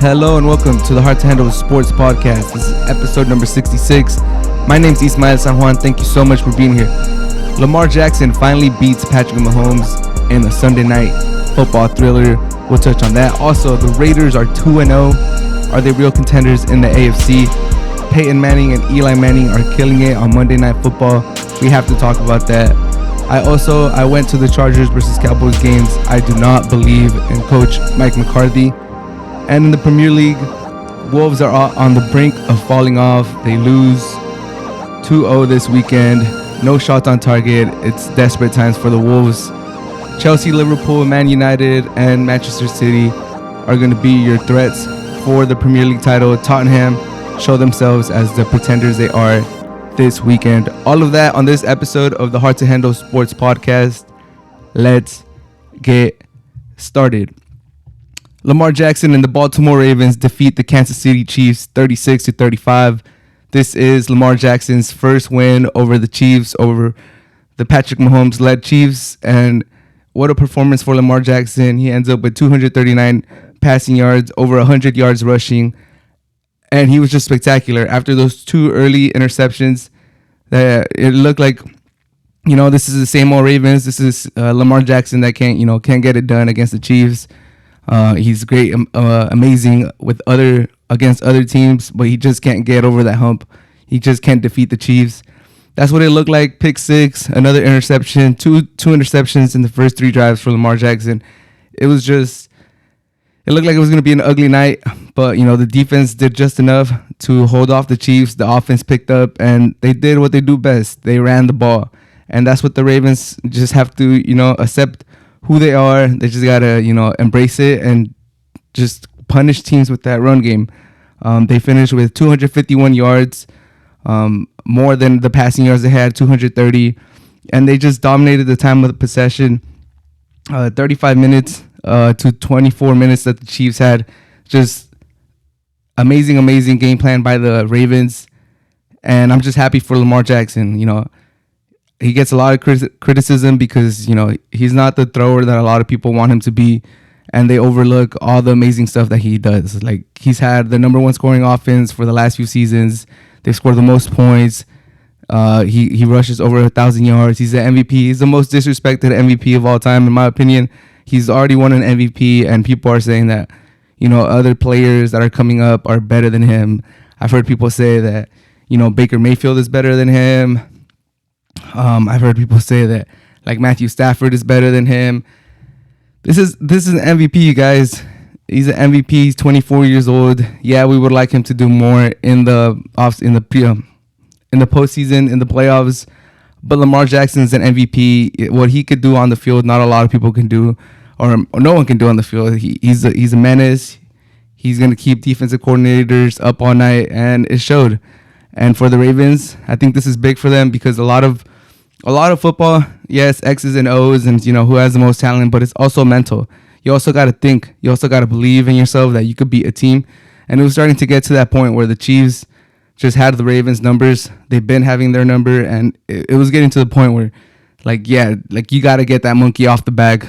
Hello and welcome to the Hard to Handle Sports Podcast. This is episode number 66. My name's Ismael San Juan. Thank you so much for being here. Lamar Jackson finally beats Patrick Mahomes in a Sunday night football thriller. We'll touch on that. Also, the Raiders are 2-0. Are they real contenders in the AFC? Peyton Manning and Eli Manning are killing it on Monday Night Football. We have to talk about that. I went to the Chargers versus Cowboys games. I do not believe in Coach Mike McCarthy. And in the Premier League, Wolves are on the brink of falling off. They lose 2-0 this weekend. No shots on target. It's desperate times for the Wolves. Chelsea, Liverpool, Man United, and Manchester City are going to be your threats for the Premier League title. Tottenham show themselves as the pretenders they are this weekend. All of that on this episode of the Hard to Handle Sports Podcast. Let's get started. Lamar Jackson and the Baltimore Ravens defeat the Kansas City Chiefs 36-35. This is Lamar Jackson's first win over the Chiefs, over the Patrick Mahomes-led Chiefs. And what a performance for Lamar Jackson. He ends up with 239 passing yards, over 100 yards rushing. And he was just spectacular. After those two early interceptions, it looked like, this is the same old Ravens. This is Lamar Jackson that can't get it done against the Chiefs. He's great, amazing against other teams, but he just can't get over that hump. He just can't defeat the Chiefs. That's what it looked like. Pick six, another interception, two interceptions in the first three drives for Lamar Jackson. It looked like it was going to be an ugly night, but the defense did just enough to hold off the Chiefs. The offense picked up, and they did what they do best. They ran the ball, and that's what the Ravens just have to accept who they are. They just gotta embrace it and just punish teams with that run game. They finished with 251 yards, more than the passing yards they had, 230, and they just dominated the time of the possession. 35 minutes to 24 minutes that the Chiefs had. Just amazing game plan by the Ravens, and I'm just happy for Lamar Jackson. He gets a lot of criticism because, he's not the thrower that a lot of people want him to be, and they overlook all the amazing stuff that he does. Like, he's had the number one scoring offense for the last few seasons. They've scored the most points. He rushes over 1,000 yards. He's the MVP. He's the most disrespected MVP of all time, in my opinion. He's already won an MVP, and people are saying that, other players that are coming up are better than him. I've heard people say that, Baker Mayfield is better than him. I've heard people say that like Matthew Stafford is better than him. This is an MVP, you guys. He's an MVP. He's 24 years old. Yeah, we would like him to do more in the postseason, in the playoffs. But Lamar Jackson's an MVP. What he could do on the field, not a lot of people can do, or no one can do on the field. He's a menace. He's gonna keep defensive coordinators up all night, and it showed. And for the Ravens, I think this is big for them because a lot of football, yes, X's and O's and, who has the most talent, but it's also mental. You also got to think. You also got to believe in yourself that you could beat a team. And it was starting to get to that point where the Chiefs just had the Ravens' numbers. They've been having their number, and it was getting to the point where, you got to get that monkey off the back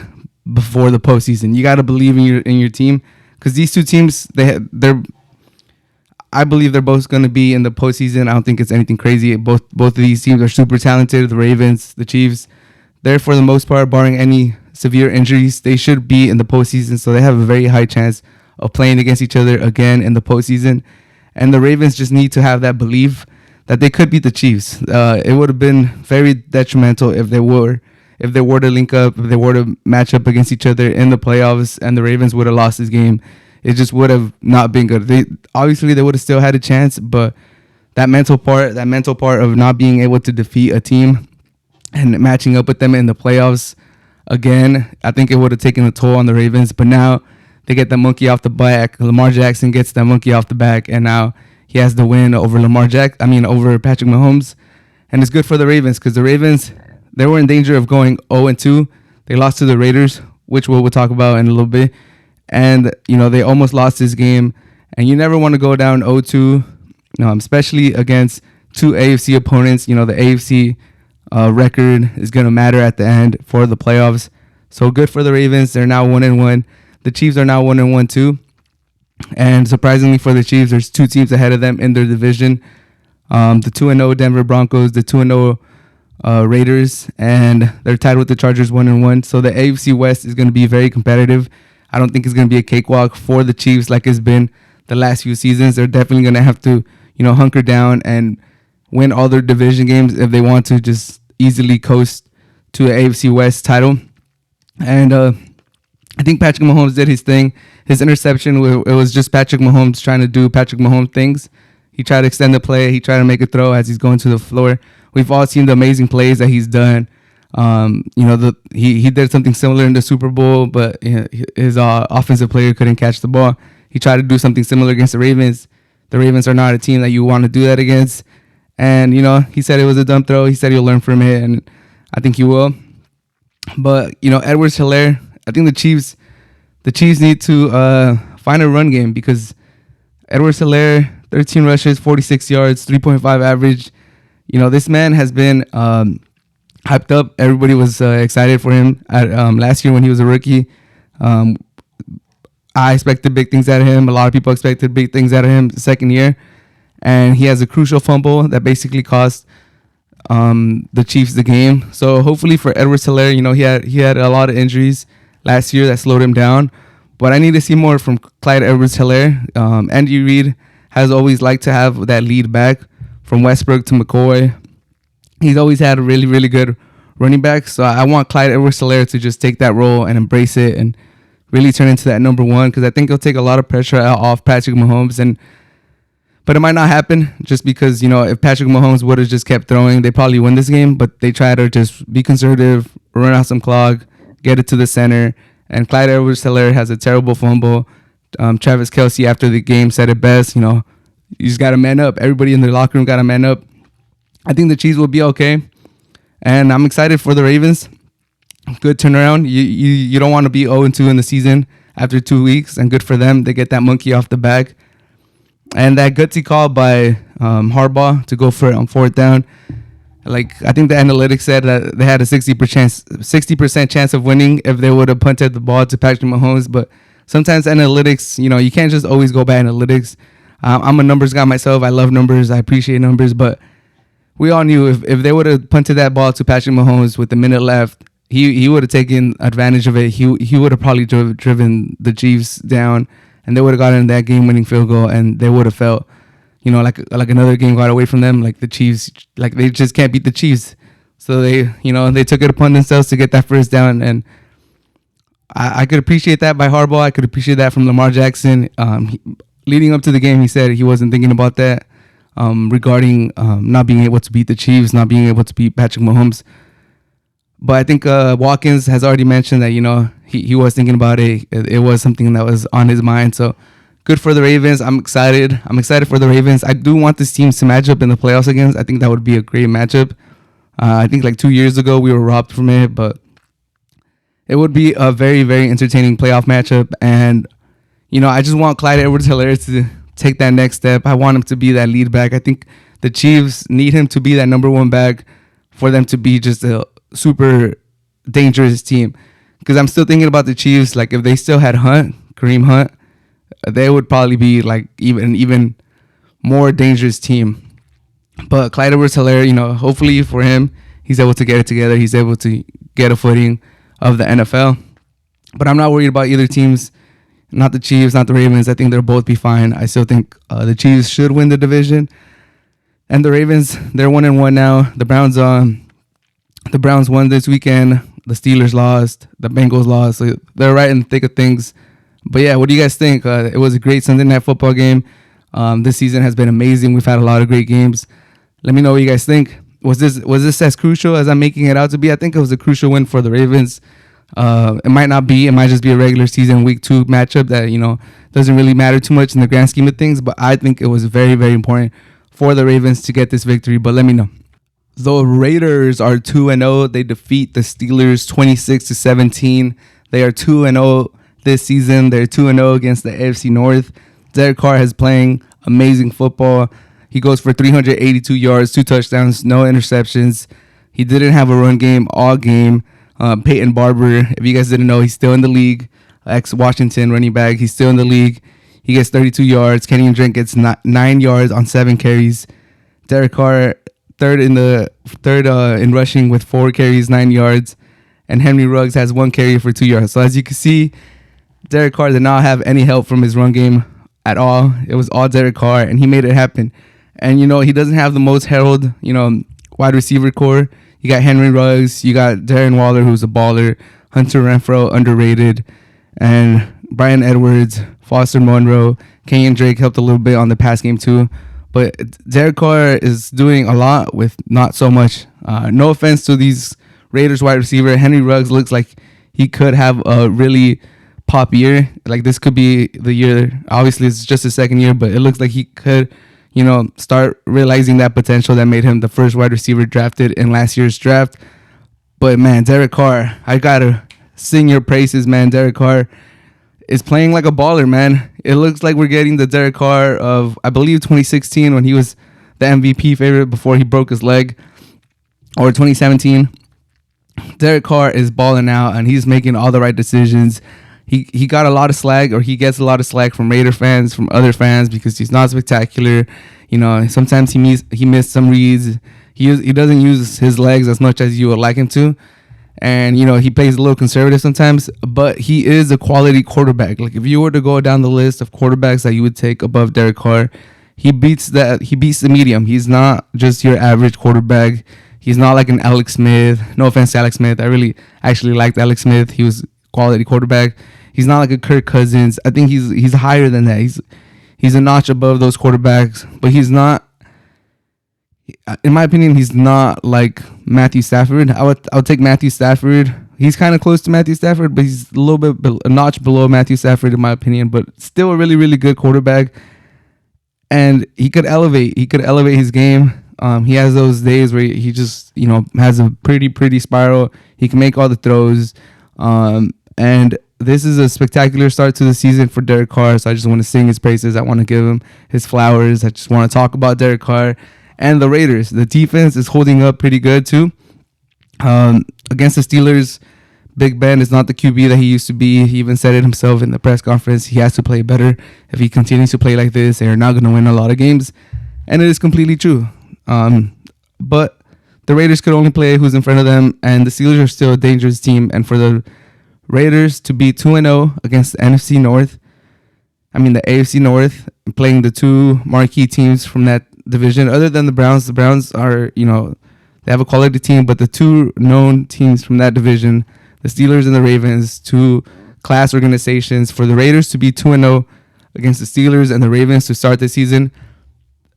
before the postseason. You got to believe in your team because these two teams, I believe they're both going to be in the postseason. I don't think it's anything crazy. Both of these teams are super talented. The Ravens, the Chiefs, they're for the most part, barring any severe injuries, they should be in the postseason. So they have a very high chance of playing against each other again in the postseason. And the Ravens just need to have that belief that they could beat the Chiefs. It would have been very detrimental if they were to link up, if they were to match up against each other in the playoffs, and the Ravens would have lost this game. It just would have not been good. They would have still had a chance, but that mental part of not being able to defeat a team and matching up with them in the playoffs again, I think it would have taken a toll on the Ravens. But now they get the monkey off the back. Lamar Jackson gets that monkey off the back, and now he has the win over over Patrick Mahomes, and it's good for the Ravens because the Ravens, they were in danger of going 0-2. They lost to the Raiders, which we'll talk about in a little bit. And, they almost lost this game. And you never want to go down 0-2, especially against two AFC opponents. The AFC record is going to matter at the end for the playoffs. So good for the Ravens. They're now 1-1. The Chiefs are now 1-1 too. And surprisingly for the Chiefs, there's two teams ahead of them in their division. The 2-0 Denver Broncos, the 2-0 Raiders, and they're tied with the Chargers 1-1. So the AFC West is going to be very competitive. I don't think it's going to be a cakewalk for the Chiefs like it's been the last few seasons. They're definitely going to have to, hunker down and win all their division games if they want to just easily coast to an AFC West title. And I think Patrick Mahomes did his thing. His interception, it was just Patrick Mahomes trying to do Patrick Mahomes things. He tried to extend the play. He tried to make a throw as he's going to the floor. We've all seen the amazing plays that he's done. He did something similar in the Super Bowl, but his offensive player couldn't catch the ball. He tried to do something similar against the Ravens. The Ravens are not a team that you want to do that against. And, he said it was a dumb throw. He said he'll learn from it, and I think he will. But, Edwards-Helaire, I think the Chiefs need to find a run game because Edwards-Helaire, 13 rushes, 46 yards, 3.5 average. This man has been hyped up. Everybody was excited for him last year when he was a rookie. I expected big things out of him. A lot of people expected big things out of him the second year. And he has a crucial fumble that basically cost the Chiefs the game. So hopefully for Edwards-Helaire, he had a lot of injuries last year that slowed him down. But I need to see more from Clyde Edwards-Helaire. Andy Reid has always liked to have that lead back from Westbrook to McCoy. He's always had a really, really good running back. So I want Clyde Edwards-Helaire to just take that role and embrace it and really turn into that number one, because I think he'll take a lot of pressure off Patrick Mahomes. But it might not happen just because, if Patrick Mahomes would have just kept throwing, they probably win this game. But they try to just be conservative, run out some clock, get it to the center. And Clyde Edwards-Helaire has a terrible fumble. Travis Kelce after the game said it best, you just got to man up. Everybody in the locker room got to man up. I think the Chiefs will be okay. And I'm excited for the Ravens. Good turnaround. You don't want to be 0-2 in the season after 2 weeks. And good for them. They get that monkey off the back. And that gutsy call by Harbaugh to go for it on fourth down. I think the analytics said that they had a 60% chance of winning if they would have punted the ball to Patrick Mahomes. But sometimes analytics, you can't just always go by analytics. I'm a numbers guy myself. I love numbers. I appreciate numbers. But we all knew if they would have punted that ball to Patrick Mahomes with a minute left, he would have taken advantage of it. He would have probably driven the Chiefs down, and they would have gotten that game-winning field goal, and they would have felt, like another game got away from them. Like the Chiefs, they just can't beat the Chiefs. So they took it upon themselves to get that first down, and I could appreciate that by Harbaugh. I could appreciate that from Lamar Jackson. Leading up to the game, he said he wasn't thinking about that regarding not being able to beat the Chiefs, not being able to beat Patrick Mahomes. But I think Watkins has already mentioned that, he was thinking about it. It was something that was on his mind. So good for the Ravens. I'm excited. I'm excited for the Ravens. I do want this team to match up in the playoffs against. I think that would be a great matchup. I think 2 years ago we were robbed from it, but it would be a very, very entertaining playoff matchup. And, I just want Clyde Edwards-Helaire to take that next step. I want him to be that lead back. I think the Chiefs need him to be that number one back for them to be just a super dangerous team. Because I'm still thinking about the Chiefs. If they still had Kareem Hunt, they would probably be even more dangerous team. But Clyde Edwards-Helaire, hopefully for him, he's able to get it together. He's able to get a footing of the NFL. But I'm not worried about either teams. Not the Chiefs, not the Ravens. I think they'll both be fine. I still think the Chiefs should win the division. And the Ravens, they're 1-1 now. The Browns won this weekend. The Steelers lost. The Bengals lost. So they're right in the thick of things. But yeah, what do you guys think? It was a great Sunday night football game. This season has been amazing. We've had a lot of great games. Let me know what you guys think. Was this as crucial as I'm making it out to be? I think it was a crucial win for the Ravens. It might not be. It might just be a regular season week 2 matchup that, doesn't really matter too much in the grand scheme of things. But I think it was very, very important for the Ravens to get this victory. But let me know. The Raiders are 2-0. They defeat the Steelers 26-17. They are 2-0 this season. They're 2-0 against the AFC North. Derek Carr is playing amazing football. He goes for 382 yards, 2 touchdowns, no interceptions. He didn't have a run game all game. Peyton Barber, if you guys didn't know, he's still in the league. Ex-Washington running back. He's still in the league. He gets 32 yards. Kenyon Drake gets 9 yards on 7 carries. Derek Carr third in rushing with 4 carries, 9 yards, and Henry Ruggs has 1 carry for 2 yards. So as you can see, Derek Carr did not have any help from his run game at all. It was all Derek Carr, and he made it happen. And he doesn't have the most heralded, wide receiver core. You got Henry Ruggs, you got Darren Waller, who's a baller, Hunter Renfrow, underrated, and Bryan Edwards, Foster Monroe, Kenyon Drake helped a little bit on the pass game too. But Derek Carr is doing a lot with not so much. No offense to these Raiders wide receiver. Henry Ruggs looks like he could have a really pop year. Like this could be the year. Obviously, it's just his second year, but it looks like he could, start realizing that potential that made him the first wide receiver drafted in last year's draft. But man, Derek Carr, I gotta sing your praises, man. Derek Carr is playing like a baller, man. It looks like we're getting the Derek Carr of, I believe, 2016 when he was the MVP favorite before he broke his leg, or 2017. Derek Carr is balling out, and he's making all the right decisions. He got a lot of slack, or he gets a lot of slack from Raider fans, from other fans, because he's not spectacular. Sometimes he missed some reads. He doesn't use his legs as much as you would like him to. And, he plays a little conservative sometimes, but he is a quality quarterback. Like, if you were to go down the list of quarterbacks that you would take above Derek Carr, he beats the medium. He's not just your average quarterback. He's not like an Alex Smith. No offense to Alex Smith. I really actually liked Alex Smith. He was a quality quarterback. He's not like a Kirk Cousins. I think he's higher than that. He's a notch above those quarterbacks, but he's not, in my opinion, he's not like Matthew Stafford. I would take Matthew Stafford. He's kind of close to Matthew Stafford, but he's a little bit a notch below Matthew Stafford in my opinion, but still a really, really good quarterback. And he could elevate his game. He has those days where he just, has a pretty spiral. He can make all the throws. And this is a spectacular start to the season for Derek Carr. So I just want to sing his praises. I want to give him his flowers. I just want to talk about Derek Carr. And the Raiders, the defense is holding up pretty good too. Against the Steelers, Big Ben is not the QB that he used to be. He even said it himself in the press conference. He has to play better. If he continues to play like this, they're not going to win a lot of games. And it is completely true. But the Raiders could only play who's in front of them. And the Steelers are still a dangerous team. And for the Raiders to be 2-0 against the NFC North, the AFC North, playing the two marquee teams from that division, other than the Browns are, they have a quality team, but the two known teams from that division, the Steelers and the Ravens, two class organizations, for the Raiders to be 2-0 against the Steelers and the Ravens to start the season,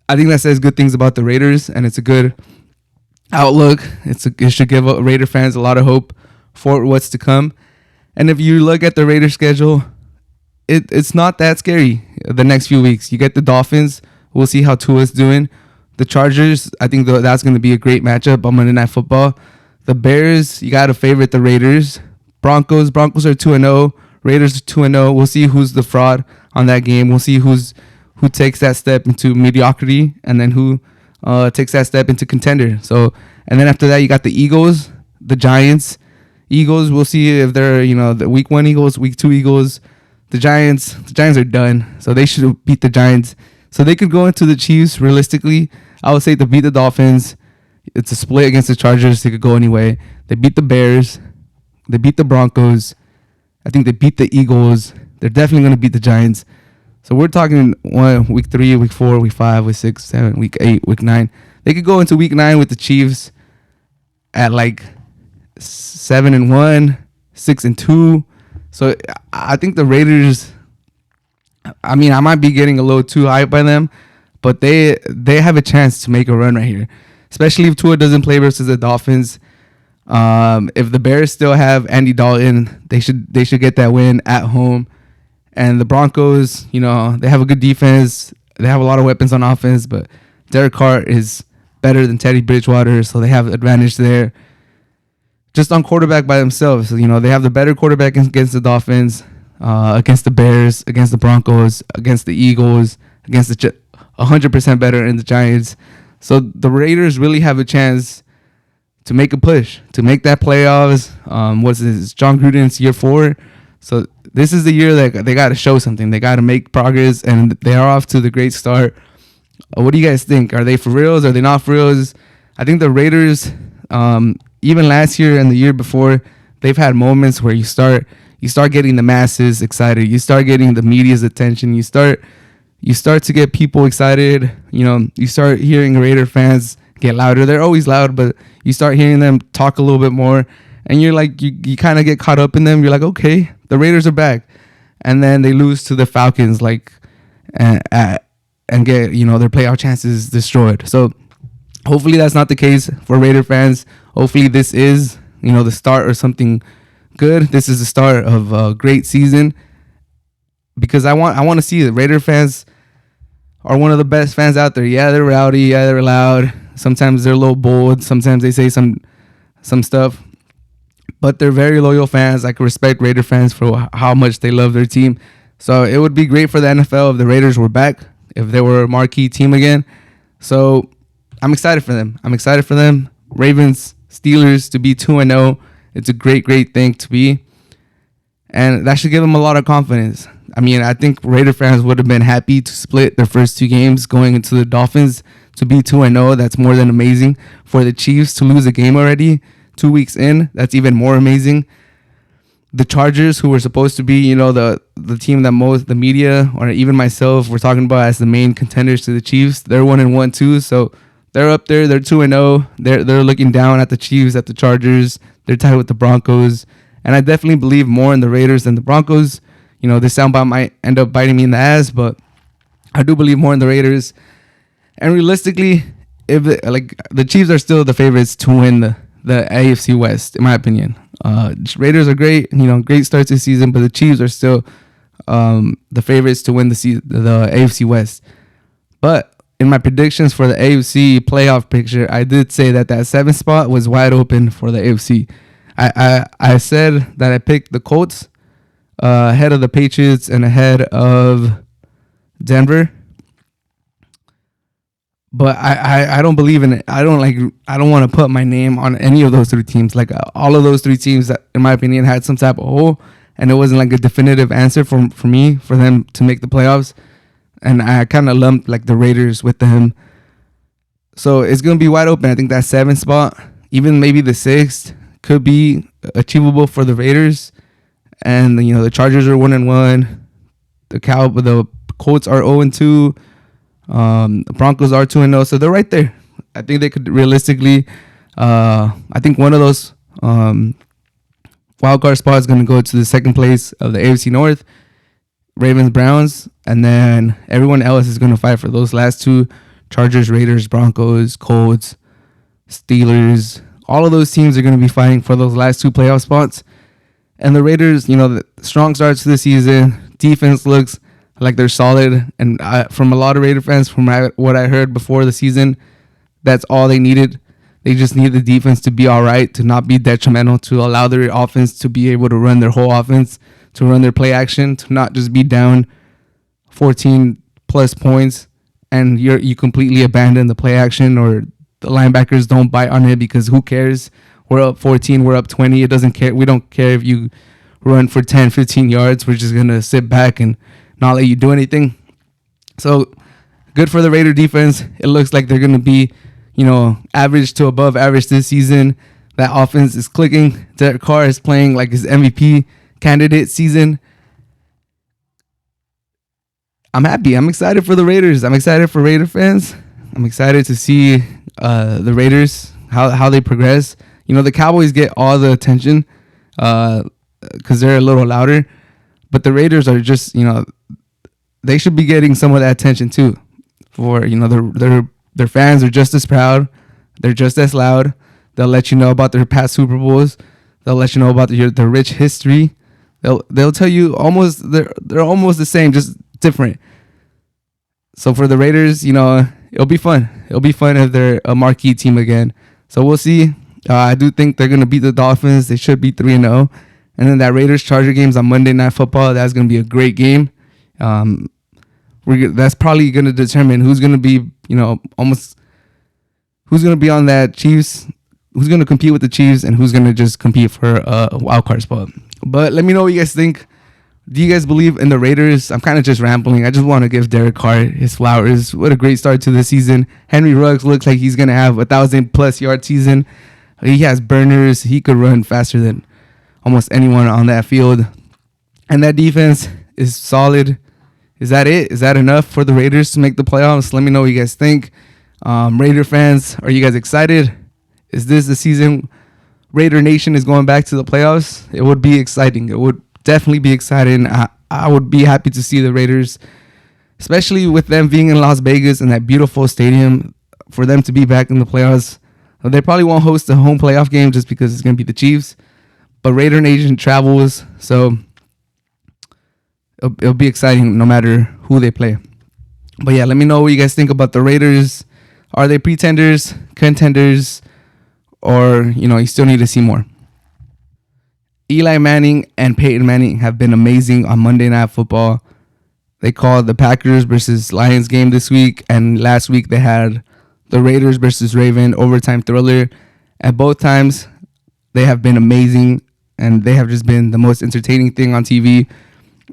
I think that says good things about the Raiders, and it's a good outlook. It should give Raider fans a lot of hope for what's to come. And if you look at the Raiders schedule, it's not that scary the next few weeks. You get the Dolphins. We'll see how Tua's doing. The Chargers, I think that's going to be a great matchup on Monday Night Football. The Bears, you got to favorite the Raiders. Broncos are 2-0. Raiders are 2-0. We'll see who's the fraud on that game. We'll see who takes that step into mediocrity, and then who takes that step into contender. So, and then after that, you got the Eagles, the Giants. Eagles, we'll see if they're, the week 1 Eagles, week 2 Eagles. The Giants are done. So they should beat the Giants. So they could go into the Chiefs realistically. I would say to beat the Dolphins. It's a split against the Chargers. They could go anyway. They beat the Bears. They beat the Broncos. I think they beat the Eagles. They're definitely going to beat the Giants. So we're talking week 3, week 4, week 5, week 6, 7, week 8, week 9. They could go into week 9 with the Chiefs at like 7-1, 6-2. So I think the Raiders, I might be getting a little too hyped by them, but they have a chance to make a run right here, especially if Tua doesn't play versus the Dolphins. If the Bears still have Andy Dalton, they should get that win at home. And the Broncos, they have a good defense. They have a lot of weapons on offense, but Derek Carr is better than Teddy Bridgewater, so they have advantage there. Just on quarterback by themselves, they have the better quarterback against the Dolphins, against the Bears, against the Broncos, against the Eagles, against the 100% better in the Giants. So the Raiders really have a chance to make a push, to make that playoffs. What's this? John Gruden's year 4. So this is the year that they got to show something. They got to make progress, and they are off to the great start. What do you guys think? Are they for reals? Are they not for reals? I think the Raiders, even last year and the year before, they've had moments where you start getting the masses excited. You start getting the media's attention. You start to get people excited. You start hearing Raider fans get louder. They're always loud, but you start hearing them talk a little bit more, and you're like, you kind of get caught up in them. You're like, okay, the Raiders are back, and then they lose to the Falcons, and get their playoff chances destroyed. So hopefully that's not the case for Raider fans. Hopefully this is the start of something good. This is the start of a great season, because I want to see the Raider fans are one of the best fans out there. Yeah, they're rowdy. Yeah, they're loud. Sometimes they're a little bold. Sometimes they say some stuff, but they're very loyal fans. I can respect Raider fans for how much they love their team. So it would be great for the NFL if the Raiders were back, if they were a marquee team again. So I'm excited for them. Ravens, Steelers to be 2-0. It's a great thing to be. And that should give them a lot of confidence. I mean, I think Raider fans would have been happy to split their first two games going into the Dolphins. To be 2-0, that's more than amazing. For the Chiefs to lose a game already 2 weeks in, that's even more amazing. The Chargers, who were supposed to be, the team that most the media or even myself were talking about as the main contenders to the Chiefs, they're 1-1 too. So they're up there. They're 2-0. They're looking down at the Chiefs, at the Chargers. They're tied with the Broncos, and I definitely believe more in the Raiders than the Broncos. This soundbite might end up biting me in the ass, but I do believe more in the Raiders. And realistically, if the Chiefs are still the favorites to win the AFC West, in my opinion. Raiders are great, great start to the season, but the Chiefs are still the favorites to win the AFC West. But in my predictions for the AFC playoff picture, I did say that 7th spot was wide open for the AFC. I said that I picked the Colts ahead of the Patriots and ahead of Denver. But I don't believe in it. I don't want to put my name on any of those three teams. Like all of those three teams that, in my opinion, had some type of hole, and it wasn't like a definitive answer for me for them to make the playoffs. And I kind of lumped like the Raiders with them. So it's gonna be wide open. I think that 7th spot, even maybe the 6th, could be achievable for the Raiders. And the Chargers are 1-1. The Colts are 0-2. The Broncos are 2-0, so they're right there. I think they could realistically. I think one of those wild card spots is going to go to the second place of the AFC North, Ravens, Browns, and then everyone else is going to fight for those last two: Chargers, Raiders, Broncos, Colts, Steelers. All of those teams are going to be fighting for those last two playoff spots. And the Raiders, the strong starts to the season. Defense looks like they're solid, and from a lot of Raider fans, from what I heard before the season, that's all they needed. They just need the defense to be all right, to not be detrimental, to allow their offense to be able to run their whole offense, to run their play action, to not just be down 14 plus points and you completely abandon the play action, or the linebackers don't bite on it, because who cares? We're up 14, we're up 20. It doesn't care. We don't care if you run for 10, 15 yards. We're just going to sit back and not let you do anything. So good for the Raider defense. It looks like they're going to be, average to above average this season. That offense is clicking. Derek Carr is playing like his MVP candidate season. I'm happy. I'm excited for the Raiders. I'm excited for Raider fans. I'm excited to see the Raiders, how they progress. The Cowboys get all the attention because they're a little louder. But the Raiders are just, they should be getting some of that attention too. For, their fans are just as proud. They're just as loud. They'll let you know about their past Super Bowls. They'll let you know about their rich history. They'll tell you they're almost the same, just different. So for the Raiders, it'll be fun. It'll be fun if they're a marquee team again. So we'll see. I do think they're going to beat the Dolphins. They should be 3-0. And then that Raiders-Charger game's on Monday Night Football. That's going to be a great game. That's probably going to determine who's going to be, who's going to be on that Chiefs, who's going to compete with the Chiefs, and who's going to just compete for a wild card spot. But let me know what you guys think Do you guys believe in the Raiders? I'm kind of just rambling. I just want to give Derek Carr his flowers. What a great start to the season. Henry Ruggs looks like he's going to have 1,000+ yard season. He has burners. He could run faster than almost anyone on that field. And that defense is solid. Is that it? Is that enough for the Raiders to make the playoffs? Let me know what you guys think. Raider fans, are you guys excited? Is this the season Raider Nation is going back to the playoffs? It would be exciting. It would definitely be exciting. I would be happy to see the Raiders, especially with them being in Las Vegas and that beautiful stadium, for them to be back in the playoffs. They probably won't host a home playoff game just because it's going to be the Chiefs, but Raider Nation travels, so it'll be exciting no matter who they play. But yeah, let me know what you guys think about the Raiders. Are they pretenders, contenders, or, you still need to see more? Eli Manning and Peyton Manning have been amazing on Monday Night Football. They called the Packers versus Lions game this week, and last week they had the Raiders versus Raven overtime thriller. At both times, they have been amazing, and they have just been the most entertaining thing on TV.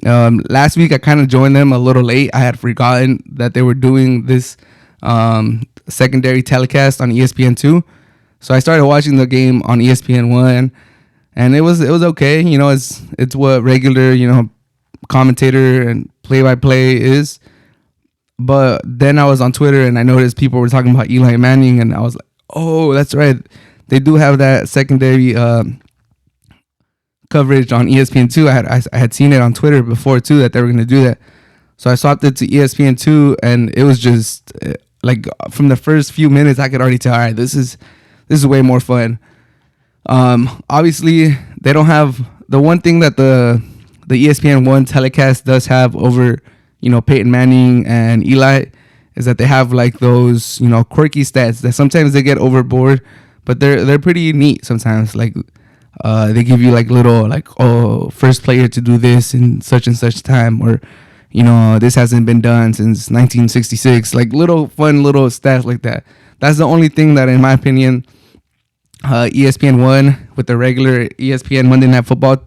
Last week, I kind of joined them a little late. I had forgotten that they were doing this secondary telecast on ESPN2. So I started watching the game on ESPN1, and it was okay. It's what regular, commentator and play-by-play is. But then I was on Twitter, and I noticed people were talking about Eli Manning, and I was like, oh, that's right. They do have that secondary coverage on ESPN2. I had seen it on Twitter before too that they were going to do that. So I swapped it to ESPN2, and it was just like from the first few minutes I could already tell, all right, this is way more fun. Obviously they don't have the one thing that the ESPN1 telecast does have over Peyton Manning and Eli is that they have like those quirky stats that sometimes they get overboard, but they're pretty neat sometimes. Like they give you like little first player to do this in such and such time, or this hasn't been done since 1966, like little fun little stats like that. That's the only thing that, in my opinion, ESPN1 with the regular ESPN Monday Night Football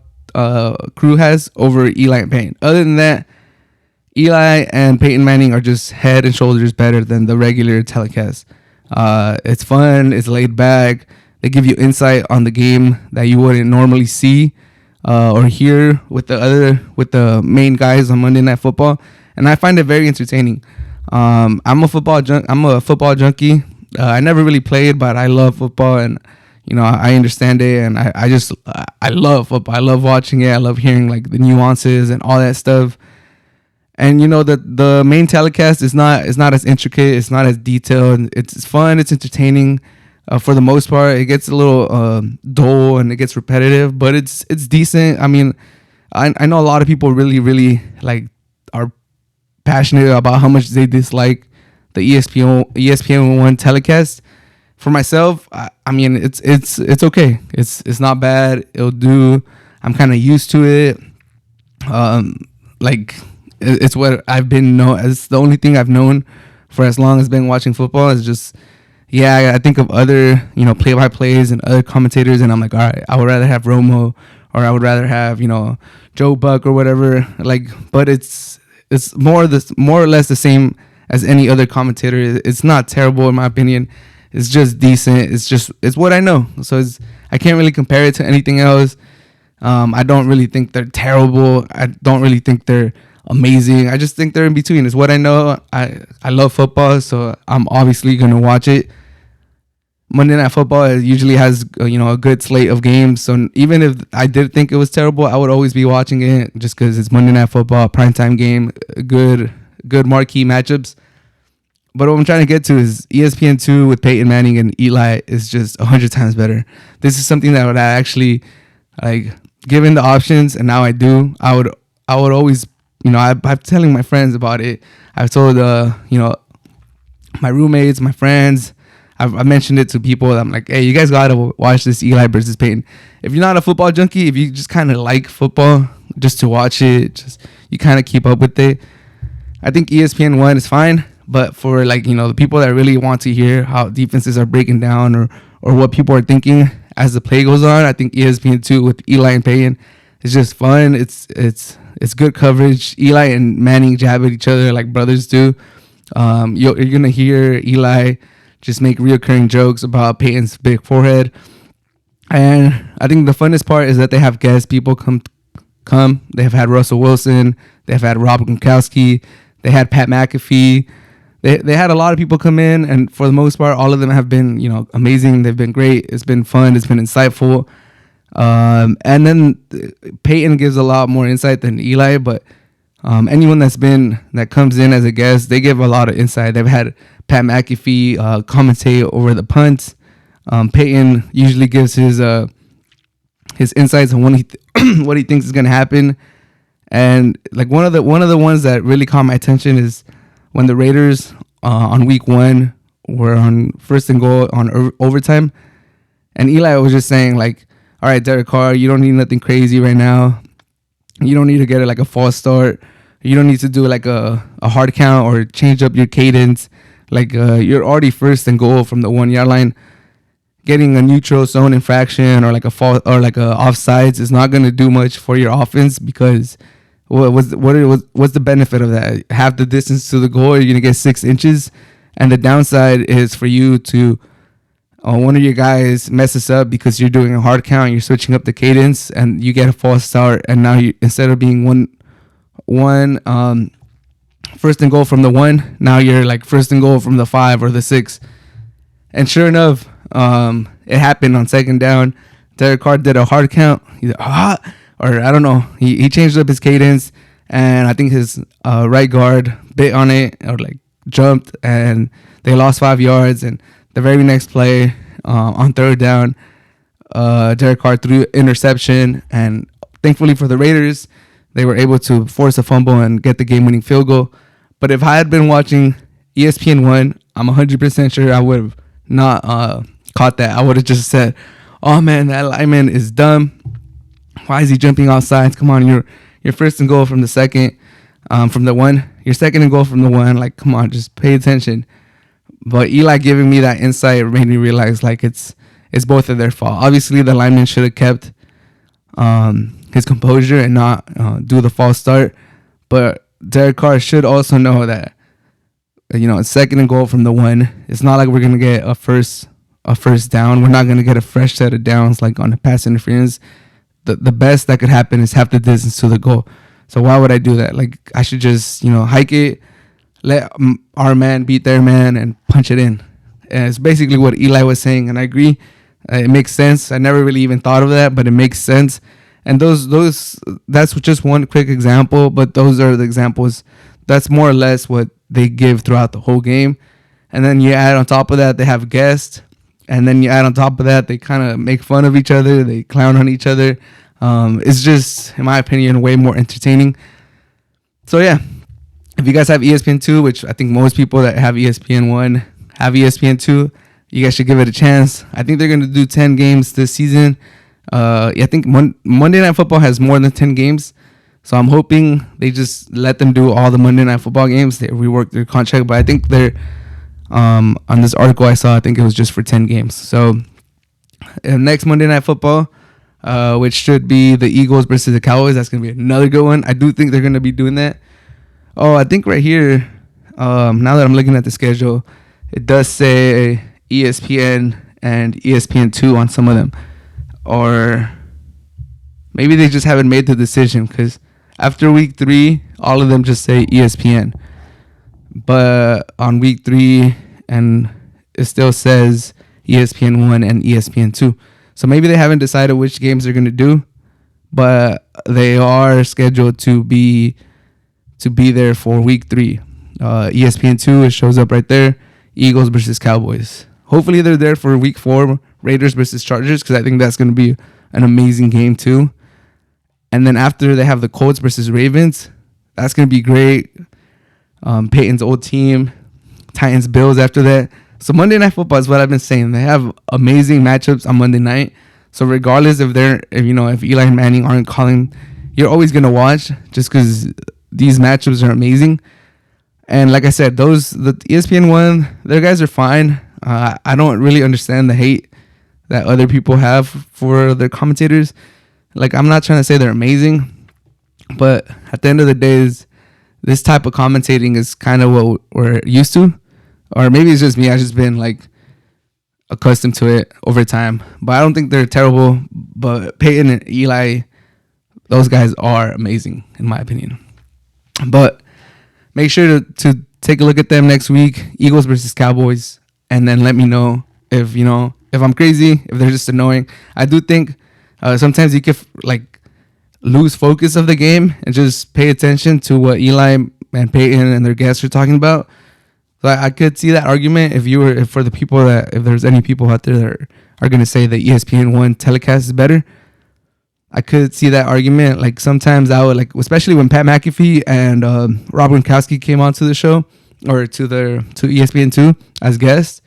crew has over Eli and Peyton. Other than that, Eli and Peyton Manning are just head and shoulders better than the regular telecast. It's fun. It's laid back. They give you insight on the game that you wouldn't normally see or hear with the main guys on Monday Night Football, and I find it very entertaining. I'm a football junkie. I never really played, but I love football, and I understand it, and I love football. I love watching it. I love hearing like the nuances and all that stuff. And the main telecast is not as intricate. It's not as detailed. It's fun. It's entertaining. For the most part, it gets a little dull and it gets repetitive, but it's decent. I mean, I know a lot of people really, really are passionate about how much they dislike the ESPN1 telecast. For myself, I mean, it's okay. It's not bad. It'll do. I'm kind of used to it. It's what I've been it's the only thing I've known for as long as been watching football. Is just, yeah, I think of other, play-by-plays and other commentators, and I'm like, all right, I would rather have Romo, or I would rather have, Joe Buck or whatever. But it's more or less the same as any other commentator. It's not terrible in my opinion. It's just decent. It's what I know. So I can't really compare it to anything else. I don't really think they're terrible. I don't really think they're amazing. I just think they're in between. It's what I know. I love football, so I'm obviously gonna watch it. Monday Night Football usually has a good slate of games, so even if I did think it was terrible, I would always be watching it just because it's Monday Night Football, primetime game, good marquee matchups. But what I'm trying to get to is ESPN2 with Peyton Manning and Eli is just 100 times better. This is something that I actually given the options, and now I do. I would always. I'm telling my friends about it. I've told, my roommates, my friends. I've mentioned it to people. I'm like, hey, you guys got to watch this Eli versus Peyton. If you're not a football junkie, if you just kind of like football just to watch it, you kind of keep up with it, I think ESPN1 is fine. But for the people that really want to hear how defenses are breaking down or what people are thinking as the play goes on, I think ESPN2 with Eli and Peyton is just fun. It's It's good coverage. Eli and Manning jab at each other like brothers do. You're gonna hear Eli just make reoccurring jokes about Peyton's big forehead. And I think the funnest part is that they have guest people come. They have had Russell Wilson. They have had Rob Gronkowski. They had Pat McAfee. They had a lot of people come in, and for the most part, all of them have been, amazing. They've been great. It's been fun. It's been insightful. And then Peyton gives a lot more insight than Eli, but anyone that comes in as a guest, they give a lot of insight. They've had Pat McAfee commentate over the punts. Peyton usually gives his insights on what he thinks is going to happen. And like one of the ones that really caught my attention is when the Raiders on week 1 were on first and goal on overtime, and Eli was just saying like, all right, Derek Carr, you don't need nothing crazy right now. You don't need to get like a false start. You don't need to do like a hard count or change up your cadence. Like you're already first and goal from the 1 yard line. Getting a neutral zone infraction or like a fall or like a offsides is not going to do much for your offense, because what's the benefit of that? Half the distance to the goal, you're going to get 6 inches, and the downside is for you to one of your guys messes up because you're doing a hard count, you're switching up the cadence, and you get a false start, and now you, instead of being one first and goal from the 1, now you're like first and goal from the 5 or the 6. And sure enough, it happened on second down. Derek Carr did a hard count, or I don't know. He changed up his cadence, and I think his right guard bit on it or like jumped, and they lost 5 yards. And the very next play, on third down, Derek Carr threw interception, and thankfully for the Raiders, they were able to force a fumble and get the game-winning field goal. But if I had been watching ESPN1, I'm 100% sure I would have not caught that. I would have just said, oh man, that lineman is dumb. Why is he jumping off sides? Come on, you're first and goal from the second, from the 1. You're second and goal from the 1. Like, come on, just pay attention. But Eli giving me that insight made me realize like it's both of their fault. Obviously, the lineman should have kept his composure and not do the false start. But Derek Carr should also know that, it's second and goal from the 1. It's not like we're gonna get a first down. We're not gonna get a fresh set of downs like on a pass interference. The best that could happen is half the distance to the goal. So why would I do that? Like, I should just hike it, let our man beat their man, and punch it in. And it's basically what Eli was saying, and I agree. It makes sense. I never really even thought of that, but it makes sense. And that's just one quick example, but those are the examples. That's more or less what they give throughout the whole game. And then you add on top of that, they have guests. And then you add on top of that, they kind of make fun of each other. They clown on each other. It's just, in my opinion, way more entertaining. So yeah, if you guys have ESPN2, which I think most people that have ESPN1 have ESPN2, you guys should give it a chance. I think they're going to do 10 games this season. I think Monday Night Football has more than 10 games. So I'm hoping they just let them do all the Monday Night Football games. They rework their contract, but I think they're on this article I saw, I think it was just for 10 games. So next Monday Night Football, which should be the Eagles versus the Cowboys. That's going to be another good one. I do think they're going to be doing that. Oh, I think right here, now that I'm looking at the schedule, it does say ESPN and ESPN2 on some of them. Or maybe they just haven't made the decision, because after week 3, all of them just say ESPN. But on week 3, and it still says ESPN1 and ESPN2. So maybe they haven't decided which games they're going to do, but they are scheduled to be there for week 3. ESPN2, it shows up right there. Eagles versus Cowboys. Hopefully they're there for week 4, Raiders versus Chargers, because I think that's going to be an amazing game too. And then after, they have the Colts versus Ravens. That's going to be great. Peyton's old team. Titans, Bills after that. So Monday Night Football is what I've been saying. They have amazing matchups on Monday night. So regardless if Eli and Manning aren't calling, you're always going to watch, just because these matchups are amazing. And like I said, the ESPN1, their guys are fine. I don't really understand the hate that other people have for their commentators. Like, I'm not trying to say they're amazing. But at the end of the day, this type of commentating is kind of what we're used to, or maybe it's just me. I've just been like accustomed to it over time. But I don't think they're terrible. But Peyton and Eli, those guys are amazing in my opinion. But make sure to take a look at them next week, Eagles versus Cowboys, and then let me know if I'm crazy, if they're just annoying. I do think sometimes you can like lose focus of the game and just pay attention to what Eli and Peyton and their guests are talking about. So I could see that argument if for the people if there's any people out there that are going to say that ESPN1 telecast is better. I could see that argument. Like sometimes I would especially when Pat McAfee and Rob Gronkowski came onto the show or to ESPN2 as guests.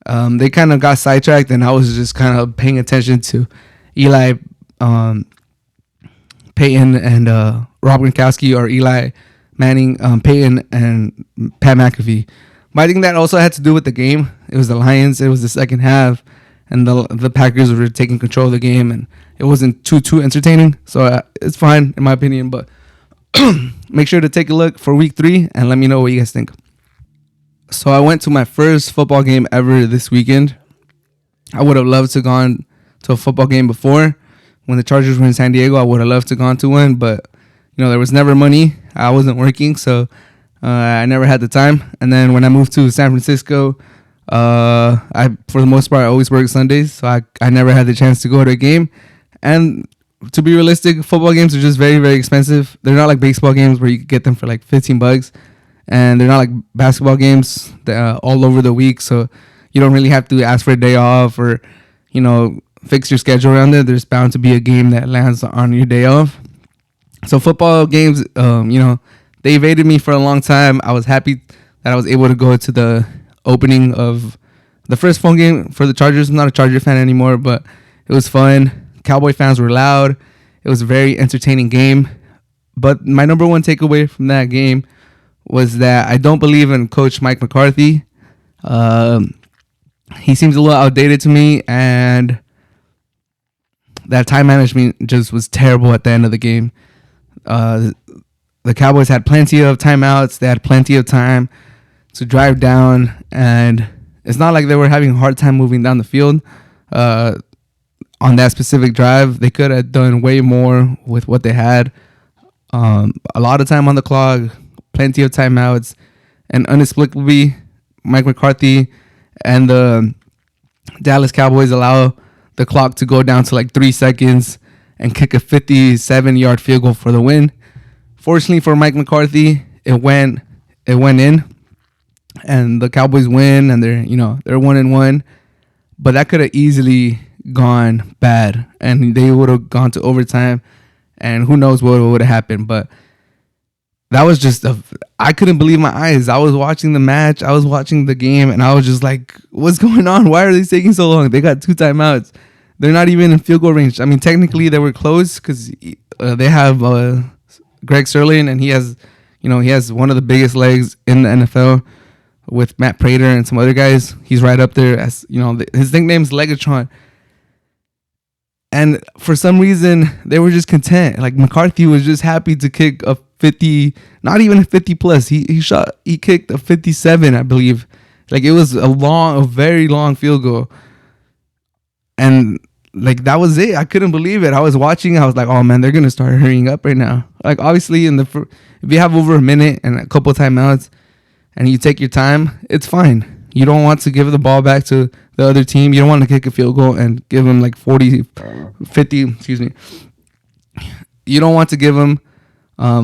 They kind of got sidetracked, and I was just kind of paying attention to Eli, Peyton, and Rob Gronkowski, or Eli Manning, Peyton, and Pat McAfee. But I think that also had to do with the game. It was the Lions. It was the second half, and the Packers were taking control of the game, and it wasn't too entertaining. So it's fine in my opinion. But make sure to take a look for week 3 and let me know what you guys think. So I went to my first football game ever this weekend. I would have loved to have gone to a football game before. When the Chargers were in San Diego, I would have loved to have gone to one, but there was never money. I wasn't working, so I never had the time. And then when I moved to San Francisco, I for the most part I always work Sundays, so I never had the chance to go to a game. And to be realistic, football games are just very, very expensive. They're not like baseball games where you can get them for like $15. And they're not like basketball games all over the week, so you don't really have to ask for a day off or, fix your schedule around it. There's bound to be a game that lands on your day off. So football games, they evaded me for a long time. I was happy that I was able to go to the opening of the first phone game for the Chargers. I'm not a Charger fan anymore, but it was fun. Cowboy fans were loud. It was a very entertaining game. But my number one takeaway from that game was that I don't believe in Coach Mike McCarthy. He seems a little outdated to me, and that time management just was terrible at the end of the game. The Cowboys had plenty of timeouts. They had plenty of time to drive down, and it's not like they were having a hard time moving down the field on that specific drive. They could have done way more with what they had. A lot of time on the clock, plenty of timeouts, and inexplicably, Mike McCarthy and the Dallas Cowboys allow the clock to go down to like 3 seconds and kick a 57-yard field goal for the win. Fortunately for Mike McCarthy, it went in, and the Cowboys win, and they're 1-1. But that could have easily gone bad, and they would have gone to overtime, and who knows what would have happened. But that was just I couldn't believe my eyes. I was watching the match, I was watching the game, and I was just like, what's going on? Why are they taking so long? They got 2 timeouts. They're not even in field goal range. I mean, technically they were close because they have Greg Sirlein, and he has one of the biggest legs in the NFL with Matt Prater and some other guys. He's right up there as his nickname's Legatron. And for some reason, they were just content. Like McCarthy was just happy to kick a 50, not even a 50 plus. He kicked a 57, I believe. Like it was a very long field goal. And like that was it. I couldn't believe it. I was watching. I was like, oh man, they're gonna start hurrying up right now. Like obviously, if you have over a minute and a couple timeouts, and you take your time, it's fine. You don't want to give the ball back to the other team. You don't want to kick a field goal and give them like 50, excuse me. You don't want to give them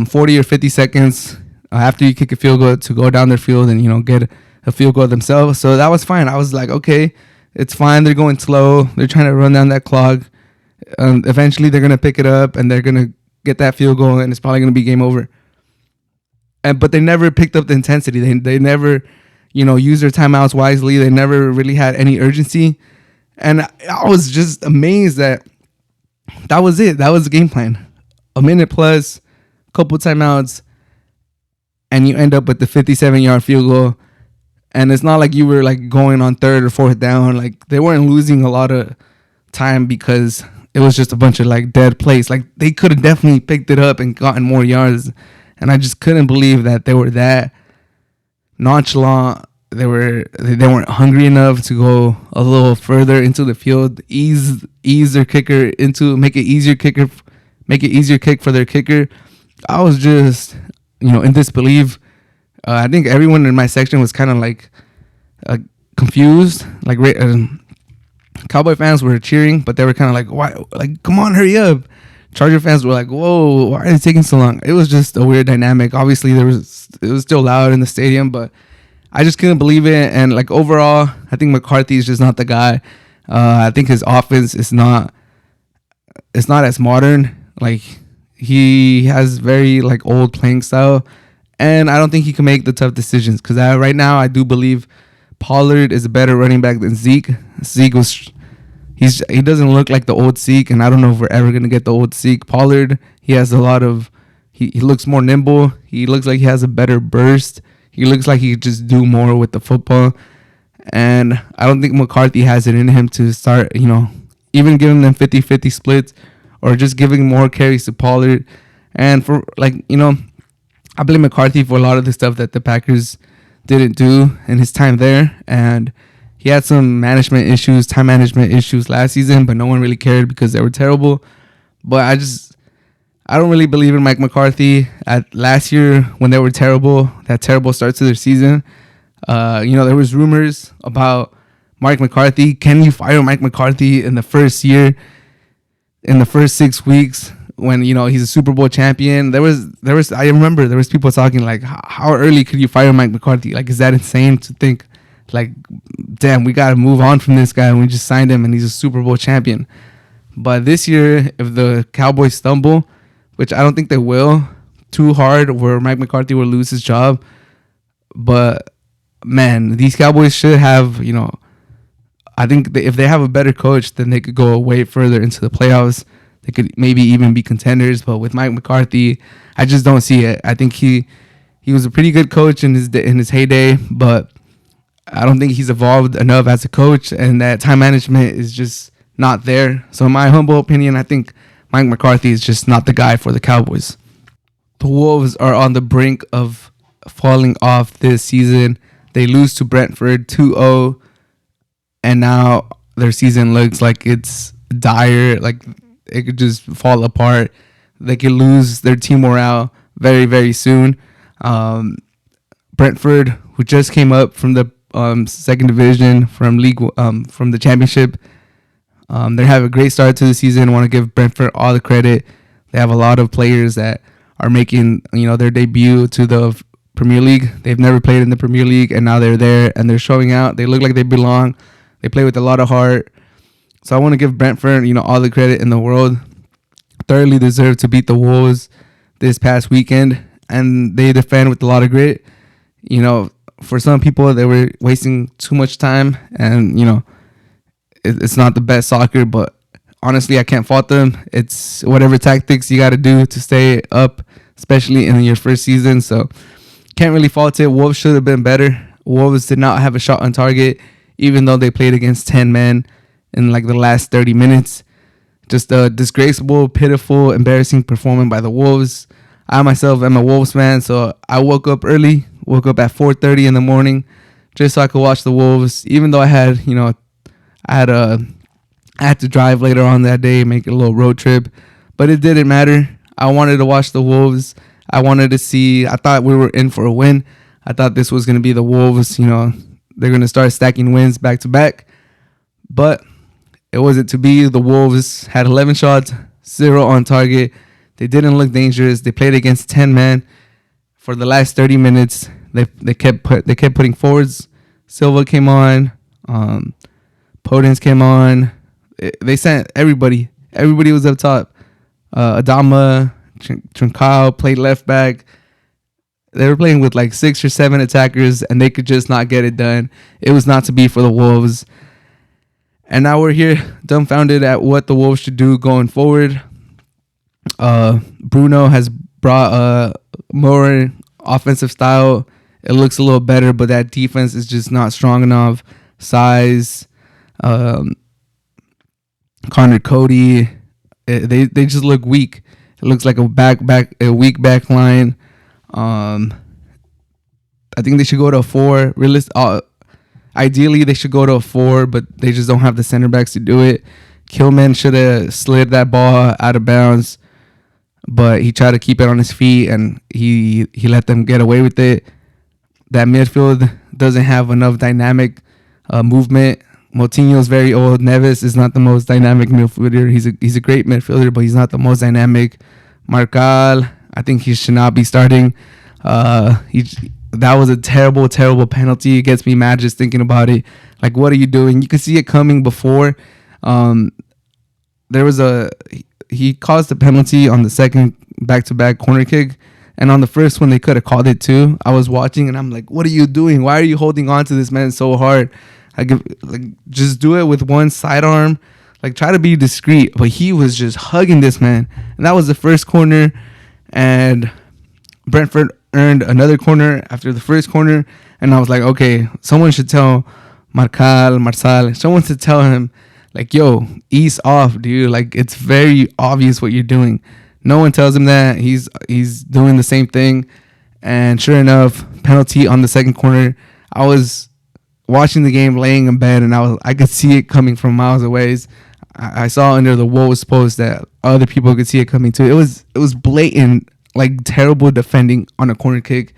40 or 50 seconds after you kick a field goal to go down their field and, get a field goal themselves. So that was fine. I was like, okay, it's fine. They're going slow. They're trying to run down that clock. Eventually, they're going to pick it up and they're going to get that field goal, and it's probably going to be game over. But they never picked up the intensity. They never use their timeouts wisely. They never really had any urgency. And I was just amazed that was it. That was the game plan. A minute plus, couple timeouts, and you end up with the 57-yard field goal. And it's not like you were like going on 3rd or 4th down. Like they weren't losing a lot of time because it was just a bunch of like dead plays. Like they could have definitely picked it up and gotten more yards, and I just couldn't believe that they were that nonchalant. They weren't hungry enough to go a little further into the field, ease their kicker into make it easier kick for their kicker. I was just in disbelief. I think everyone in my section was kind of like confused. Like Cowboy fans were cheering, but they were kind of like, "Why? Like, come on, hurry up!" Charger fans were like, "Whoa, why are they taking so long?" It was just a weird dynamic. Obviously, it was still loud in the stadium, but I just couldn't believe it. And like overall, I think McCarthy is just not the guy. I think his offense is not as modern. Like he has very like old playing style, and I don't think he can make the tough decisions. Because right now, I do believe Pollard is a better running back than Zeke. He doesn't look like the old Zeke, and I don't know if we're ever gonna get the old Zeke. Pollard, he has a lot of. He looks more nimble. He looks like he has a better burst. He looks like he could just do more with the football. And I don't think McCarthy has it in him to start, even giving them 50-50 splits or just giving more carries to Pollard. And for I blame McCarthy for a lot of the stuff that the Packers didn't do in his time there. And he had some time management issues last season, but no one really cared because they were terrible. But I don't really believe in Mike McCarthy. Last year, when they were terrible, that terrible start to their season, there was rumors about Mike McCarthy. Can you fire Mike McCarthy in the first year, in the first 6 weeks, when he's a Super Bowl champion? There was I remember there was people talking like, how early could you fire Mike McCarthy? Like, is that insane to think? Like, damn, we gotta move on from this guy, and we just signed him, and he's a Super Bowl champion. But this year, if the Cowboys stumble, which I don't think they will, too hard, where Mike McCarthy will lose his job. But, man, these Cowboys should have, I think if they have a better coach, then they could go way further into the playoffs. They could maybe even be contenders. But with Mike McCarthy, I just don't see it. I think he was a pretty good coach in his heyday, but I don't think he's evolved enough as a coach, and that time management is just not there. So in my humble opinion, I think Mike McCarthy is just not the guy for the Cowboys. The Wolves are on the brink of falling off this season. They lose to Brentford 2-0, and now their season looks like it's dire. Like it could just fall apart. They could lose their team morale very, very soon. Brentford, who just came up from the second division from the championship, they have a great start to the season. I want to give Brentford all the credit. They have a lot of players that are making their debut to the Premier League. They've never played in the Premier League, and now they're there and they're showing out. They look like they belong. They play with a lot of heart. So I want to give Brentford all the credit in the world. Thoroughly deserve to beat the Wolves this past weekend, and they defend with a lot of grit. For some people, they were wasting too much time, and it's not the best soccer, but honestly, I can't fault them. It's whatever tactics you got to do to stay up, especially in your first season. So can't really fault it. Wolves should have been better. Wolves did not have a shot on target, even though they played against 10 men in like the last 30 minutes. Just a disgraceful, pitiful, embarrassing performance by the Wolves. I myself am a Wolves fan, so I woke up early, woke up at 4:30 in the morning just so I could watch the Wolves, even though I had to drive later on that day, make a little road trip, but it didn't matter. I wanted to watch the Wolves. I thought we were in for a win. I thought this was going to be the Wolves, they're going to start stacking wins back to back, but it wasn't to be. The Wolves had 11 shots, 0 on target. They didn't look dangerous. They played against 10 men for the last 30 minutes. They kept putting forwards. Silva came on. Podence came on. They sent everybody. Everybody was up top. Adama, Trincao played left back. They were playing with like 6 or 7 attackers, and they could just not get it done. It was not to be for the Wolves. And now we're here, dumbfounded at what the Wolves should do going forward. Bruno has brought a more offensive style. It looks a little better, but that defense is just not strong enough. Size, Connor Cody, They just look weak. It looks like a weak back line. I think they should go to a 4. Ideally, they should go to a 4, but they just don't have the center backs to do it. Kilman should have slid that ball out of bounds, but he tried to keep it on his feet, and he let them get away with it. That midfield doesn't have enough dynamic movement. Moutinho's very old. Neves is not the most dynamic midfielder. He's a great midfielder, but he's not the most dynamic. Marcal, I think he should not be starting. That was a terrible, terrible penalty. It gets me mad just thinking about it. Like, what are you doing? You could see it coming before. He caused the penalty on the second back-to-back corner kick, and on the first one they could have called it too. I was watching and I'm like, what are you doing? Why are you holding on to this man so hard? Just do it with one sidearm. Like, try to be discreet. But he was just hugging this man, and that was the first corner. And Brentford earned another corner after the first corner, and I was like, okay, someone should tell Marçal, someone should tell him, like, yo, ease off, dude. Like, it's very obvious what you're doing. No one tells him that. He's doing the same thing, and sure enough, penalty on the second corner. I was watching the game laying in bed, and I could see it coming from miles away. I saw under the Wolves post that other people could see it coming too. It was blatant, like, terrible defending on a corner kick.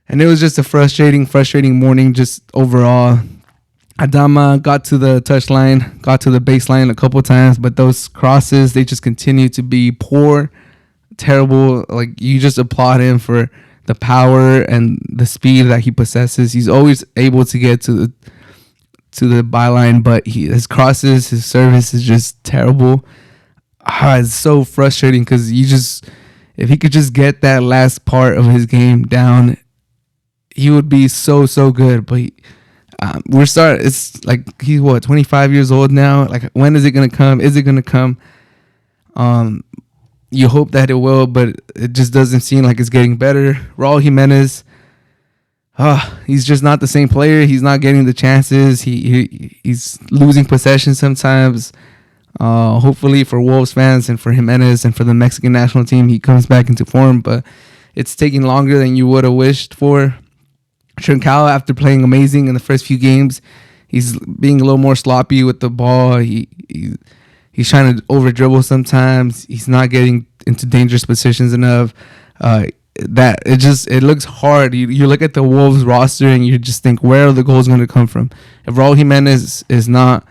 And it was just a frustrating morning just overall. Adama got to the touchline, got to the baseline a couple times, but those crosses, they just continue to be poor, terrible. Like, you just applaud him for the power and the speed that he possesses. He's always able to get to the byline, but his crosses, his service is just terrible. It's so frustrating because if he could just get that last part of his game down, he would be so good. But it's like, he's 25 years old now. Like, when is it gonna come? Is it gonna come? You hope that it will, but it just doesn't seem like it's getting better. Raul Jimenez, he's just not the same player. He's not getting the chances. He's losing possession sometimes. Hopefully for Wolves fans and for Jimenez and for the Mexican national team, he comes back into form, but it's taking longer than you would have wished for. Trincao, after playing amazing in the first few games, he's being a little more sloppy with the ball. He's trying to over dribble sometimes. He's not getting into dangerous positions enough. It looks hard. You look at the Wolves roster and you just think, where are the goals going to come from? If Raul Jimenez is not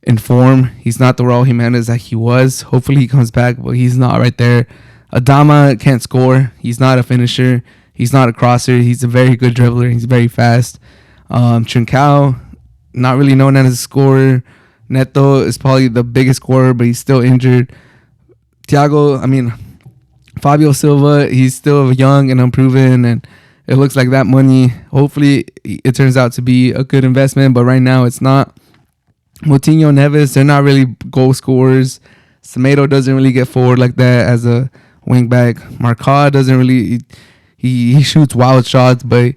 in form, he's not the Raul Jimenez that he was. Hopefully he comes back, but he's not right there. Adama can't score. He's not a finisher. He's not a crosser. He's a very good dribbler. He's very fast. Trincao, not really known as a scorer. Neto is probably the biggest scorer, but he's still injured. Fabio Silva, he's still young and unproven, and it looks like that money, hopefully it turns out to be a good investment, but right now it's not. Moutinho, Neves, they're not really goal scorers. Semedo doesn't really get forward like that as a wing back. Marcal doesn't really, he shoots wild shots, but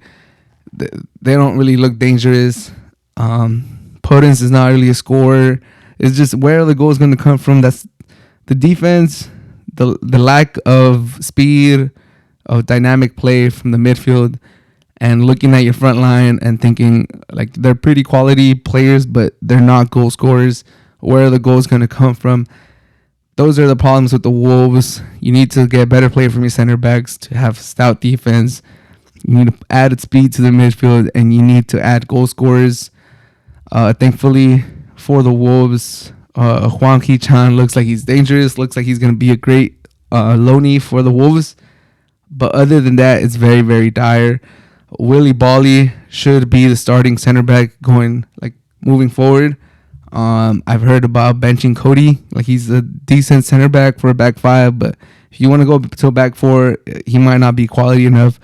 they don't really look dangerous. Potence is not really a scorer. It's just, where are the goals going to come from? That's the defense, the lack of speed, of dynamic play from the midfield, and looking at your front line and thinking, like, they're pretty quality players, but they're not goal scorers. Where are the goals going to come from? Those are the problems with the Wolves. You need to get better play from your center backs to have stout defense. You need to add speed to the midfield, and you need to add goal scorers. Thankfully for the Wolves, Juan Ki-chan looks like he's dangerous, looks like he's going to be a great loanee for the Wolves. But other than that, it's very, very dire. Willy Bally should be the starting center back moving forward. I've heard about benching Cody. Like, he's a decent center back for a back five, but if you want to go to a back four, he might not be quality enough.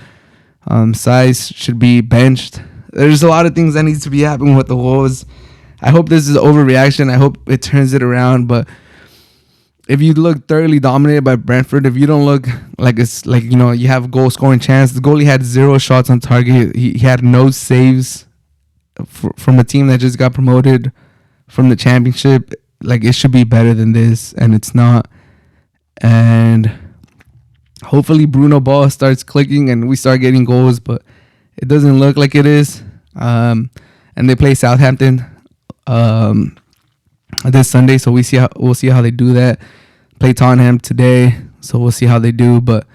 Size should be benched. There's a lot of things that needs to be happening with the Wolves. I hope this is an overreaction. I hope it turns it around. But if you look thoroughly dominated by Brentford, if you don't look like it's like, you have a goal scoring chance, the goalie had 0 shots on target. He had no saves from a team that just got promoted from the championship. like it should be better than this, and it's not. And hopefully Bruno Ball starts clicking and we start getting goals, but it doesn't look like it is. And they play Southampton this Sunday, so we'll see how they do that. Play Tottenham today, so we'll see how they do. But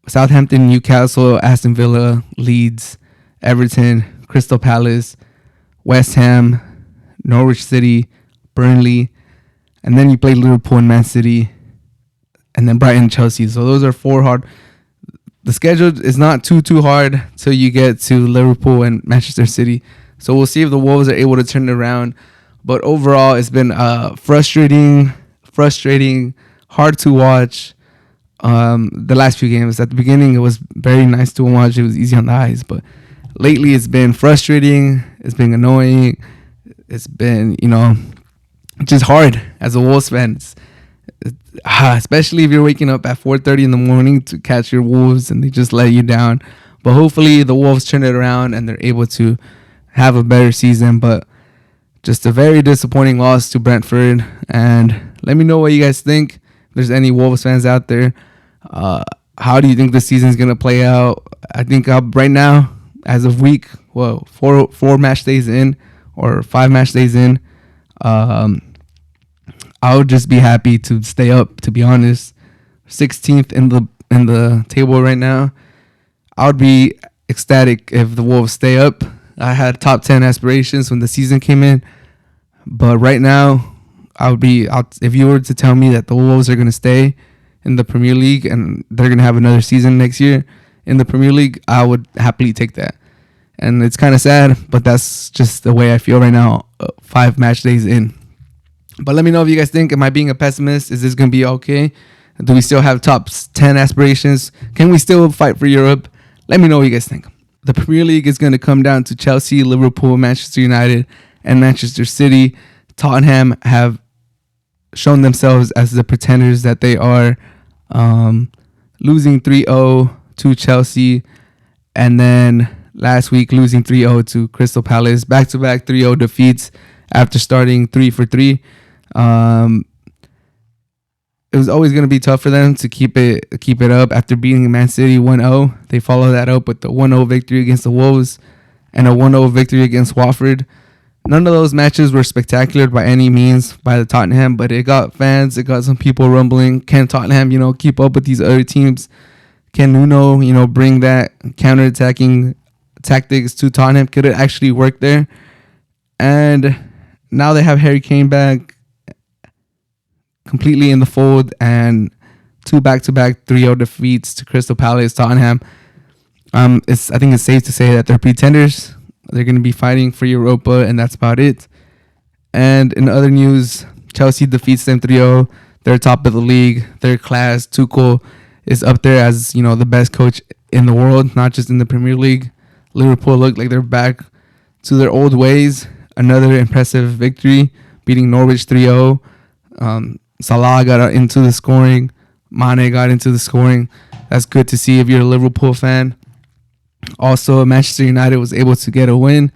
Southampton, Newcastle, Aston Villa, Leeds, Everton, Crystal Palace, West Ham, Norwich City, Burnley, and then you play Liverpool and Man City, and then Brighton and Chelsea. So those are 4 hard. The schedule is not too hard till you get to Liverpool and Manchester City. So we'll see if the Wolves are able to turn it around. But overall, it's been frustrating, hard to watch. The last few games. At the beginning, it was very nice to watch. It was easy on the eyes. But lately, it's been frustrating. It's been annoying. It's been, just hard as a Wolves fan. Especially if you're waking up at 4:30 in the morning to catch your Wolves and they just let you down. But hopefully the Wolves turn it around and they're able to have a better season. But just a very disappointing loss to Brentford. And let me know what you guys think. If there's any Wolves fans out there, how do you think the season is going to play out? I think right now, as of week, 4 match days in or 5 match days in, I would just be happy to stay up, to be honest. 16th in the table right now. I would be ecstatic if the Wolves stay up. I had top 10 aspirations when the season came in. But right now, if you were to tell me that the Wolves are going to stay in the Premier League and they're going to have another season next year in the Premier League, I would happily take that. And it's kind of sad, but that's just the way I feel right now, 5 match days in. But let me know if you guys think, am I being a pessimist? Is this going to be okay? Do we still have top 10 aspirations? Can we still fight for Europe? Let me know what you guys think. The Premier League is going to come down to Chelsea, Liverpool, Manchester United, and Manchester City. Tottenham have shown themselves as the pretenders that they are, losing 3-0 to Chelsea, and then last week losing 3-0 to Crystal Palace. Back-to-back 3-0 defeats after starting 3-3. It was always going to be tough for them to keep it up after beating Man City 1-0. They followed that up with the 1-0 victory against the Wolves and a 1-0 victory against Watford. None of those matches were spectacular by any means by the Tottenham, but it got fans, it got some people rumbling. Can Tottenham, keep up with these other teams? Can Nuno, bring that counter-attacking tactics to Tottenham? Could it actually work there? And now they have Harry Kane back completely in the fold, and 2 back-to-back 3-0 defeats to Crystal Palace, Tottenham. I think it's safe to say that they're pretenders. They're going to be fighting for Europa, and that's about it. And in other news, Chelsea defeats them 3-0. They're top of the league. Their class, Tuchel, is up there as, the best coach in the world, not just in the Premier League. Liverpool look like they're back to their old ways. Another impressive victory, beating Norwich 3-0. Salah got into the scoring. Mane got into the scoring. That's good to see if you're a Liverpool fan. Also, Manchester United was able to get a win.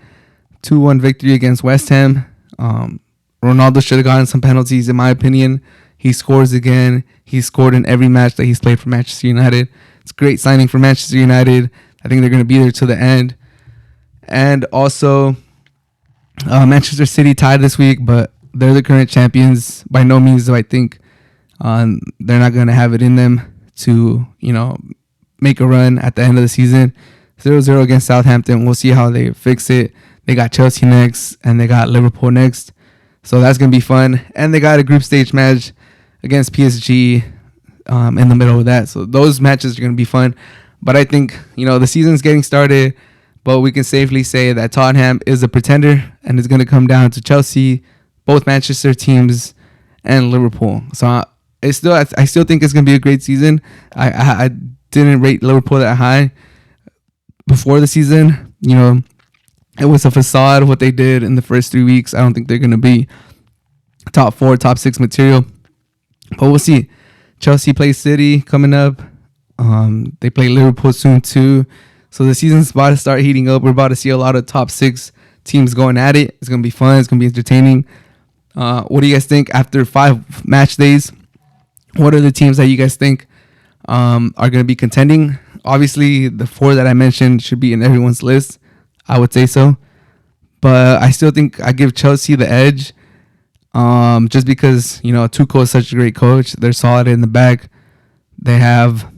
2-1 victory against West Ham. Ronaldo should have gotten some penalties, in my opinion. He scores again. He scored in every match that he's played for Manchester United. It's a great signing for Manchester United. I think they're going to be there till the end. And also, Manchester City tied this week, but they're the current champions. By no means do I think they're not going to have it in them to, make a run at the end of the season. 0-0 against Southampton. We'll see how they fix it. They got Chelsea next, and they got Liverpool next. So that's going to be fun. And they got a group stage match against PSG in the middle of that. So those matches are going to be fun. But I think, the season's getting started, but we can safely say that Tottenham is a pretender, and it's going to come down to Chelsea, both Manchester teams, and Liverpool. So I still think it's going to be a great season. I didn't rate Liverpool that high before the season. It was a facade what they did in the first 3 weeks. I don't think they're going to be top 4, top 6 material. But we'll see. Chelsea plays City coming up. They play Liverpool soon too. So the season's about to start heating up. We're about to see a lot of top 6 teams going at it. It's going to be fun. It's going to be entertaining. What do you guys think after 5 match days? What are the teams that you guys think are going to be contending? Obviously, the 4 that I mentioned should be in everyone's list. I would say so. But I still think I give Chelsea the edge. Just because, Tuchel is such a great coach. They're solid in the back. They have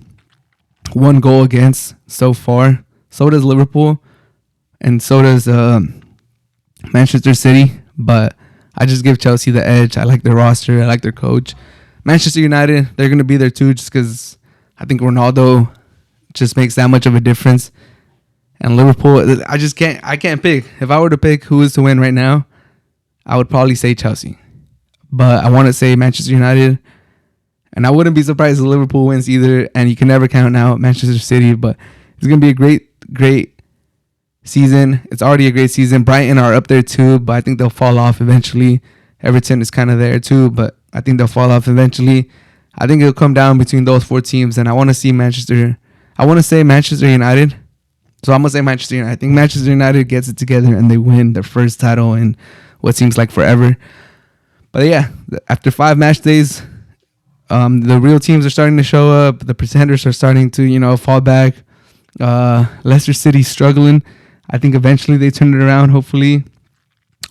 1 goal against so far. So does Liverpool. And so does Manchester City. But I just give Chelsea the edge. I like their roster. I like their coach. Manchester United, they're going to be there too just because I think Ronaldo just makes that much of a difference. And Liverpool, I can't pick. If I were to pick who is to win right now, I would probably say Chelsea. But I want to say Manchester United. And I wouldn't be surprised if Liverpool wins either. And you can never count out Manchester City. But it's going to be a great season. It's already a great season. Brighton are up there too, but I think they'll fall off eventually. Everton is kind of there too, but I think they'll fall off eventually. I think it'll come down between those 4 teams. And I want to say Manchester United. So I'm going to say Manchester United. I think Manchester United gets it together and they win their first title in what seems like forever. But yeah, after 5 match days, the real teams are starting to show up. The pretenders are starting to, fall back. Leicester City's struggling. I think eventually they turn it around, hopefully.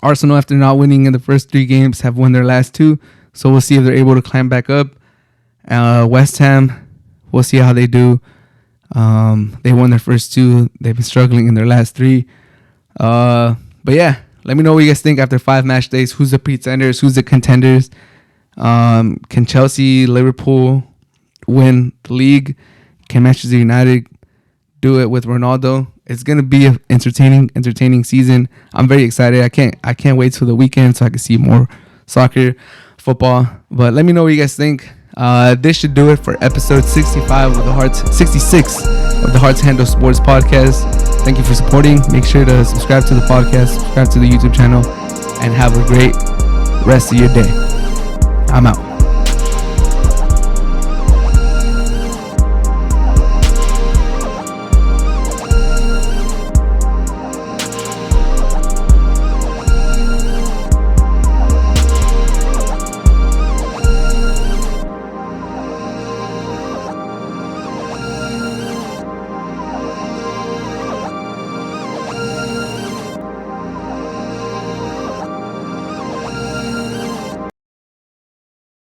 Arsenal, after not winning in the first 3 games, have won their last 2. So we'll see if they're able to climb back up. West Ham, we'll see how they do. They won their first 2. They've been struggling in their last 3. But yeah, let me know what you guys think after 5 match days. Who's the pretenders? Who's the contenders? Can Chelsea, Liverpool win the league? Can Manchester United do it with Ronaldo? It's gonna be an entertaining season. I'm very excited. I can't wait till the weekend so I can see more soccer, football. But let me know what you guys think. This should do it for episode 66 of the Hearts Handle Sports Podcast. Thank you for supporting. Make sure to subscribe to the podcast, subscribe to the YouTube channel, and have a great rest of your day. I'm out.